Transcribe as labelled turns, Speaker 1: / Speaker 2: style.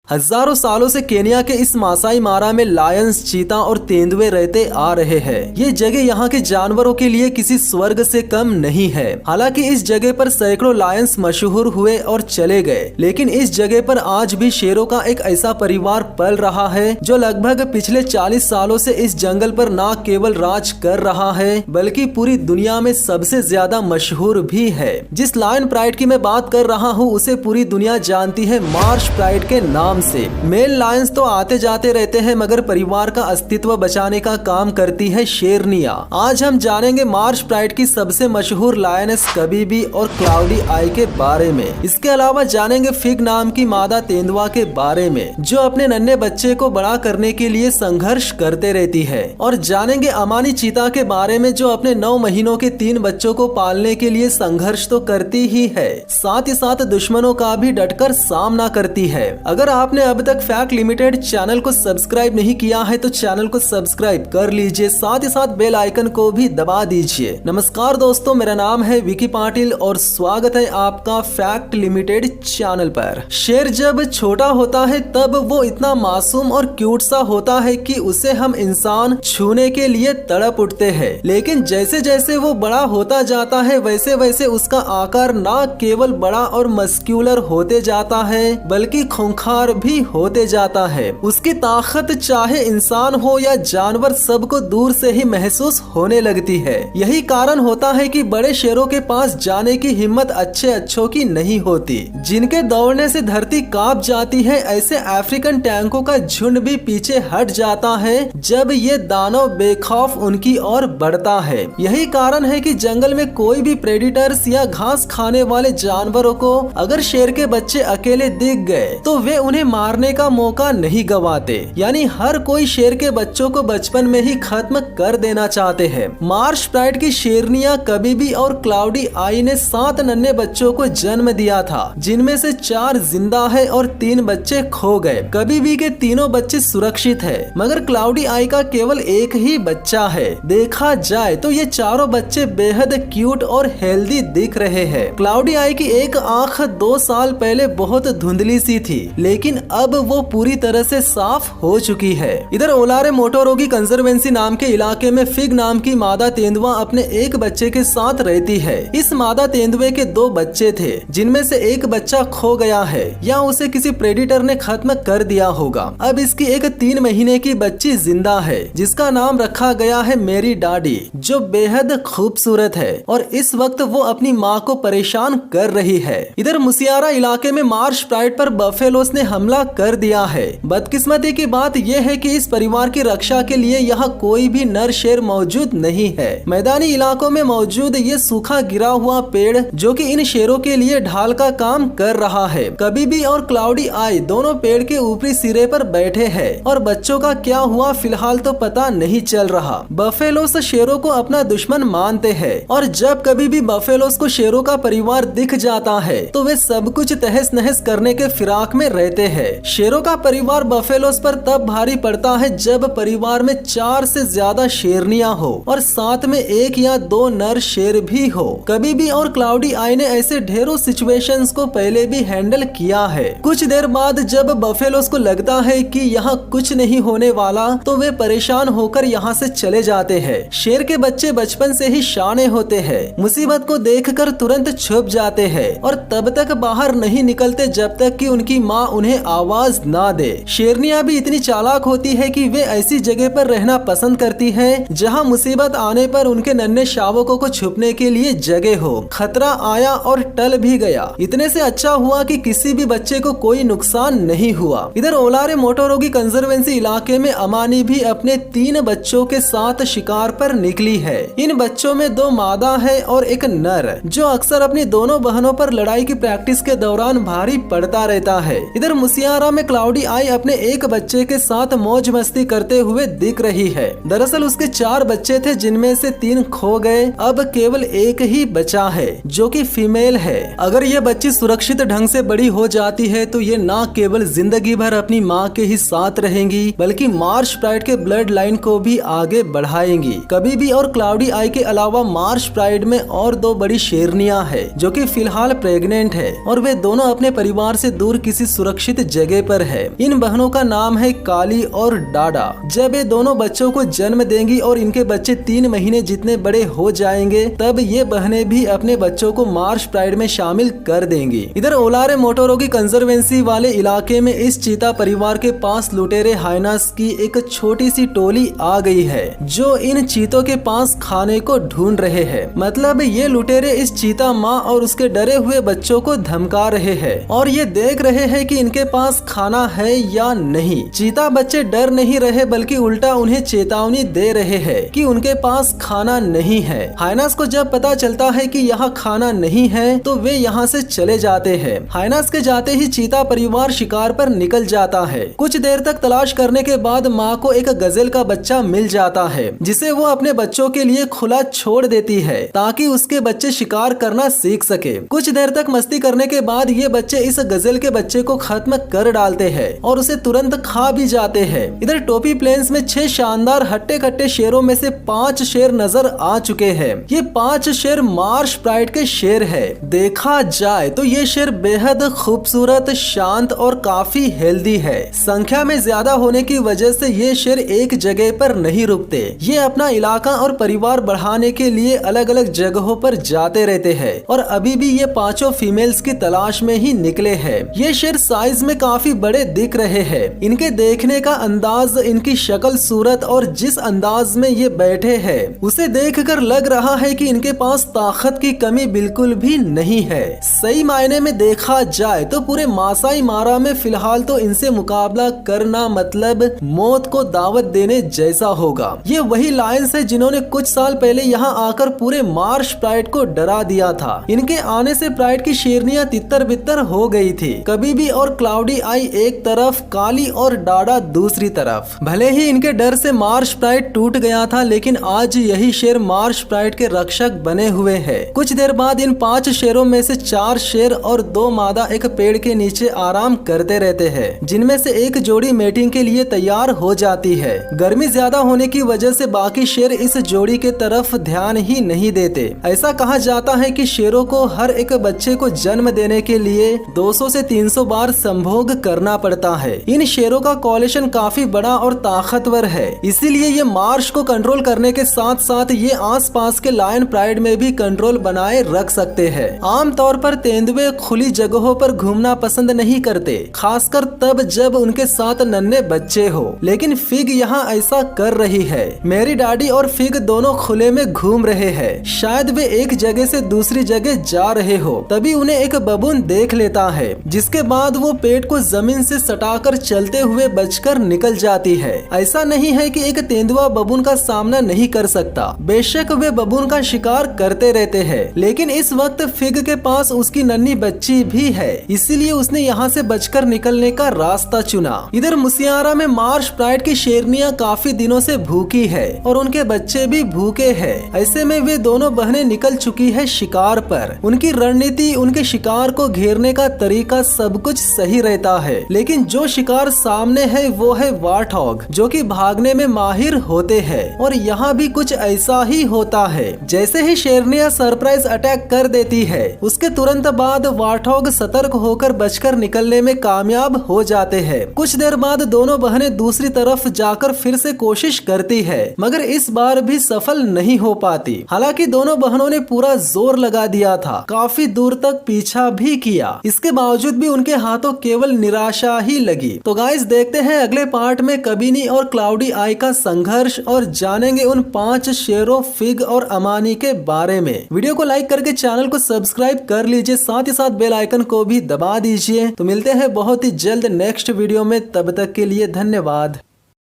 Speaker 1: हजारों सालों से केन्या के इस मासाई मारा में लायंस, चीता और तेंदुए रहते आ रहे हैं। ये जगह यहाँ के जानवरों के लिए किसी स्वर्ग से कम नहीं है। हालांकि इस जगह पर सैकड़ों लायंस मशहूर हुए और चले गए, लेकिन इस जगह पर आज भी शेरों का एक ऐसा परिवार पल रहा है जो लगभग पिछले 40 सालों से इस जंगल पर न केवल राज कर रहा है बल्कि पूरी दुनिया में सबसे ज्यादा मशहूर भी है। जिस लायन प्राइड की मैं बात कर रहा हूँ उसे पूरी दुनिया जानती है मार्श प्राइड के नाम से। मेल लायंस तो आते जाते रहते हैं मगर परिवार का अस्तित्व बचाने का काम करती है शेरनिया। आज हम जानेंगे मार्श प्राइड की सबसे मशहूर लायनेस कबीबी और क्लाउडी आई के बारे में। इसके अलावा जानेंगे फिग नाम की मादा तेंदुआ के बारे में जो अपने नन्हे बच्चे को बड़ा करने के लिए संघर्ष करते रहती है, और जानेंगे अमानी चीता के बारे में जो अपने 9 महीनों के 3 बच्चों को पालने के लिए संघर्ष तो करती ही है, साथ ही साथ दुश्मनों का भी डटकर सामना करती है। अगर आपने अब तक फैक्ट लिमिटेड चैनल को सब्सक्राइब नहीं किया है तो चैनल को सब्सक्राइब कर लीजिए, साथ ही साथ बेल आइकन को भी दबा दीजिए। नमस्कार दोस्तों, मेरा नाम है विकी पाटिल और स्वागत है आपका फैक्ट लिमिटेड चैनल पर। शेर जब छोटा होता है तब वो इतना मासूम और क्यूट सा होता है कि उसे हम इंसान छूने के लिए तड़प उठते हैं, लेकिन जैसे जैसे वो बड़ा होता जाता है वैसे वैसे उसका आकार न केवल बड़ा और मस्क्यूलर होते जाता है बल्कि खूंखार भी होते जाता है। उसकी ताकत चाहे इंसान हो या जानवर सबको दूर से ही महसूस होने लगती है। यही कारण होता है कि बड़े शेरों के पास जाने की हिम्मत अच्छों की नहीं होती। जिनके दौड़ने से धरती कांप जाती है, ऐसे अफ्रीकन टैंकों का झुंड भी पीछे हट जाता है जब ये दानव बेखौफ उनकी ओर बढ़ता है। यही कारण है कि जंगल में कोई भी प्रेडिटर्स या घास खाने वाले जानवरों को अगर शेर के बच्चे अकेले दिख गए तो वे उन्हें मारने का मौका नहीं गवाते। यानी हर कोई शेर के बच्चों को बचपन में ही खत्म कर देना चाहते हैं। मार्श प्राइड की शेरनिया कबीबी और क्लाउडी आई ने 7 नन्हे बच्चों को जन्म दिया था, जिनमें से 4 जिंदा है और 3 बच्चे खो गए। कबीबी के तीनों बच्चे सुरक्षित है मगर क्लाउडी आई का केवल एक ही बच्चा है। देखा जाए तो ये चारों बच्चे बेहद क्यूट और हेल्दी दिख रहे हैं। क्लाउडी आई की एक आंख 2 साल पहले बहुत धुंधली सी थी, लेकिन अब वो पूरी तरह से साफ हो चुकी है। इधर ओलारे मोटोरोगी कंजर्वेंसी नाम के इलाके में फिग नाम की मादा तेंदुआ अपने एक बच्चे के साथ रहती है। इस मादा तेंदुए के 2 बच्चे थे, जिनमें से एक बच्चा खो गया है या उसे किसी प्रेडिटर ने खत्म कर दिया होगा। अब इसकी एक 3 महीने की बच्ची जिंदा है जिसका नाम रखा गया है मेरी डाडी, जो बेहद खूबसूरत है और इस वक्त वो अपनी माँ को परेशान कर रही है। इधर मुसियारा इलाके में मार्श प्राइड पर बफेलोस ने हमला कर दिया है। बदकिस्मती की बात यह है कि इस परिवार की रक्षा के लिए यहाँ कोई भी नर शेर मौजूद नहीं है। मैदानी इलाकों में मौजूद ये सूखा गिरा हुआ पेड़ जो कि इन शेरों के लिए ढाल का काम कर रहा है। कबीबी और क्लाउडी आई दोनों पेड़ के ऊपरी सिरे पर बैठे हैं और बच्चों का क्या हुआ फिलहाल तो पता नहीं चल रहा। बफेलोस शेरों को अपना दुश्मन मानते हैं और जब कभी भी बफेलोस को शेरों का परिवार दिख जाता है तो वे सब कुछ तहस नहस करने के फिराक में रहते हैं। शेरों का परिवार बफेलोस पर तब भारी पड़ता है जब परिवार में 4 से ज्यादा शेरनियां हो और साथ में 1 या 2 नर शेर भी हो। कबीबी और क्लाउडी आई ने ऐसे ढेरों सिचुएशंस को पहले भी हैंडल किया है। कुछ देर बाद जब बफेलोस को लगता है कि यहाँ कुछ नहीं होने वाला तो वे परेशान होकर यहाँ से चले जाते हैं। शेर के बच्चे बचपन से ही शाने होते हैं, मुसीबत को देखकर तुरंत छुप जाते हैं और तब तक बाहर नहीं निकलते जब तक कि उनकी माँ उन्हें आवाज ना दे। शेरनिया भी इतनी चालाक होती है कि वे ऐसी जगह पर रहना पसंद करती है जहां मुसीबत आने पर उनके नन्हे शावकों को छुपने के लिए जगह हो। खतरा आया और टल भी गया। इतने से अच्छा हुआ कि किसी भी बच्चे को कोई नुकसान नहीं हुआ। इधर ओलारे मोटोरोगी कंजर्वेंसी इलाके में अमानी भी अपने 3 बच्चों के साथ शिकार पर निकली है। इन बच्चों में 2 मादा है और एक नर, जो अक्सर अपनी दोनों बहनों पर लड़ाई की प्रैक्टिस के दौरान भारी पड़ता रहता है। इधर मुसियारा में क्लाउडी आई अपने एक बच्चे के साथ मौज मस्ती करते हुए दिख रही है। दरअसल उसके 4 बच्चे थे जिनमें से 3 खो गए। अब केवल एक ही बचा है जो कि फीमेल है। अगर ये बच्ची सुरक्षित ढंग से बड़ी हो जाती है तो ये न केवल जिंदगी भर अपनी माँ के ही साथ रहेंगी बल्कि मार्श प्राइड के ब्लड लाइन को भी आगे बढ़ाएंगी। कबीबी और क्लाउडी आई के अलावा मार्श प्राइड में और 2 बड़ी शेरनियां है जो कि फिलहाल प्रेग्नेंट है और वे दोनों अपने परिवार से दूर किसी सुरक्षित सुरक्षित जगह पर है। इन बहनों का नाम है काली और डाडा। जब ये दोनों बच्चों को जन्म देंगी और इनके बच्चे 3 महीने जितने बड़े हो जाएंगे, तब ये बहनें भी अपने बच्चों को मार्श प्राइड में शामिल कर देंगी। इधर ओलारे मोटोरोगी कंजर्वेंसी वाले इलाके में इस चीता परिवार के पास लुटेरे हाइनास की एक छोटी सी टोली आ गई है, जो इन चीतों के पास खाने को ढूंढ रहे हैं। मतलब ये लुटेरे इस चीता माँ और उसके डरे हुए बच्चों को धमका रहे हैं और ये देख रहे हैं कि इनके पास खाना है या नहीं। चीता बच्चे डर नहीं रहे, बल्कि उल्टा उन्हें चेतावनी दे रहे हैं कि उनके पास खाना नहीं है। हाइनास को जब पता चलता है कि यहाँ खाना नहीं है, तो वे यहाँ से चले जाते हैं। हाइनास के जाते ही चीता परिवार शिकार पर निकल जाता है। कुछ देर तक तलाश करने के बाद माँ को एक गजेल का बच्चा मिल जाता है, जिसे वो अपने बच्चों के लिए खुला छोड़ देती है ताकि उसके बच्चे शिकार करना सीख सके। कुछ देर तक मस्ती करने के बाद ये बच्चे इस गजेल के बच्चे को खत्म कर डालते हैं और उसे तुरंत खा भी जाते हैं। इधर टोपी प्लेन्स में 6 शानदार हट्टे कट्टे शेरों में से 5 शेर नजर आ चुके हैं। ये 5 शेर मार्श प्राइड के शेर है। देखा जाए तो ये शेर बेहद खूबसूरत, शांत और काफी हेल्दी है। संख्या में ज्यादा होने की वजह से ये शेर एक जगह पर नहीं रुकते। ये अपना इलाका और परिवार बढ़ाने के लिए अलग अलग जगहों पर जाते रहते हैं और अभी भी ये 5 फीमेल्स की तलाश में ही निकले हैं। ये शेर साइज में काफी बड़े दिख रहे हैं। इनके देखने का अंदाज, इनकी शक्ल सूरत और जिस अंदाज में ये बैठे हैं, उसे देखकर लग रहा है कि इनके पास ताकत की कमी बिल्कुल भी नहीं है। सही मायने में देखा जाए तो पूरे मासाई मारा में फिलहाल तो इनसे मुकाबला करना मतलब मौत को दावत देने जैसा होगा। ये वही लायंस है जिन्होंने कुछ साल पहले यहाँ आकर पूरे मार्श प्राइड को डरा दिया था। इनके आने से प्राइड की शेरनियां तितर बितर हो गई थी। कबीबी और क्लाउडी आई एक तरफ, काली और डाडा दूसरी तरफ। भले ही इनके डर से मार्श प्राइड टूट गया था, लेकिन आज यही शेर मार्श प्राइड के रक्षक बने हुए हैं। कुछ देर बाद इन 5 शेरों में से 4 शेर और 2 मादा एक पेड़ के नीचे आराम करते रहते हैं, जिनमें से एक जोड़ी मेटिंग के लिए तैयार हो जाती है। गर्मी ज्यादा होने की वजह से बाकी शेर इस जोड़ी के तरफ ध्यान ही नहीं देते। ऐसा कहा जाता है कि शेरों को हर एक बच्चे को जन्म देने के लिए 200 से 300 बार संभोग करना पड़ता है। इन शेरों का कॉलेशन काफी बड़ा और ताकतवर है, इसीलिए ये मार्श को कंट्रोल करने के साथ साथ ये आसपास के लायन प्राइड में भी कंट्रोल बनाए रख सकते हैं। आमतौर पर तेंदुए खुली जगहों पर घूमना पसंद नहीं करते, खासकर तब जब उनके साथ नन्हे बच्चे हो, लेकिन फिग यहाँ ऐसा कर रही है। मेरी डैडी और फिग दोनों खुले में घूम रहे हैं। शायद वे एक जगह से दूसरी जगह जा रहे हो, तभी उन्हें एक बबून देख लेता है, जिसके बाद वो पेट को जमीन से सटाकर चलते हुए बचकर निकल जाती है। ऐसा नहीं है कि एक तेंदुआ बबून का सामना नहीं कर सकता, बेशक वे बबून का शिकार करते रहते हैं, लेकिन इस वक्त फिग के पास उसकी नन्ही बच्ची भी है, इसीलिए उसने यहाँ से बचकर निकलने का रास्ता चुना। इधर मुसियारा में मार्श प्राइड की शेरनियां काफी दिनों से भूखी है और उनके बच्चे भी भूखे हैं। ऐसे में वे दोनों बहनें निकल चुकी है शिकार पर। उनकी रणनीति, उनके शिकार को घेरने का तरीका सब कुछ सही रहता है, लेकिन जो शिकार सामने है वो है वार्थॉग, जो कि भागने में माहिर होते हैं। और यहाँ भी कुछ ऐसा ही होता है। जैसे ही शेरनियां सरप्राइज अटैक कर देती है, उसके तुरंत बाद वार्थॉग सतर्क होकर बचकर निकलने में कामयाब हो जाते हैं। कुछ देर बाद दोनों बहनें दूसरी तरफ जाकर फिर से कोशिश करती है, मगर इस बार भी सफल नहीं हो पाती। हालांकि दोनों बहनों ने पूरा जोर लगा दिया था, काफी दूर तक पीछा भी किया, इसके बावजूद भी उनके हाथों केवल निराशा ही लगी। तो गाइस, देखते हैं अगले पार्ट में कबीनी और क्लाउडी आई का संघर्ष और जानेंगे उन 5 शेरों, फिग और अमानी के बारे में। वीडियो को लाइक करके चैनल को सब्सक्राइब कर लीजिए, साथ ही साथ बेल आइकन को भी दबा दीजिए। तो मिलते हैं बहुत ही जल्द नेक्स्ट वीडियो में, तब तक के लिए धन्यवाद।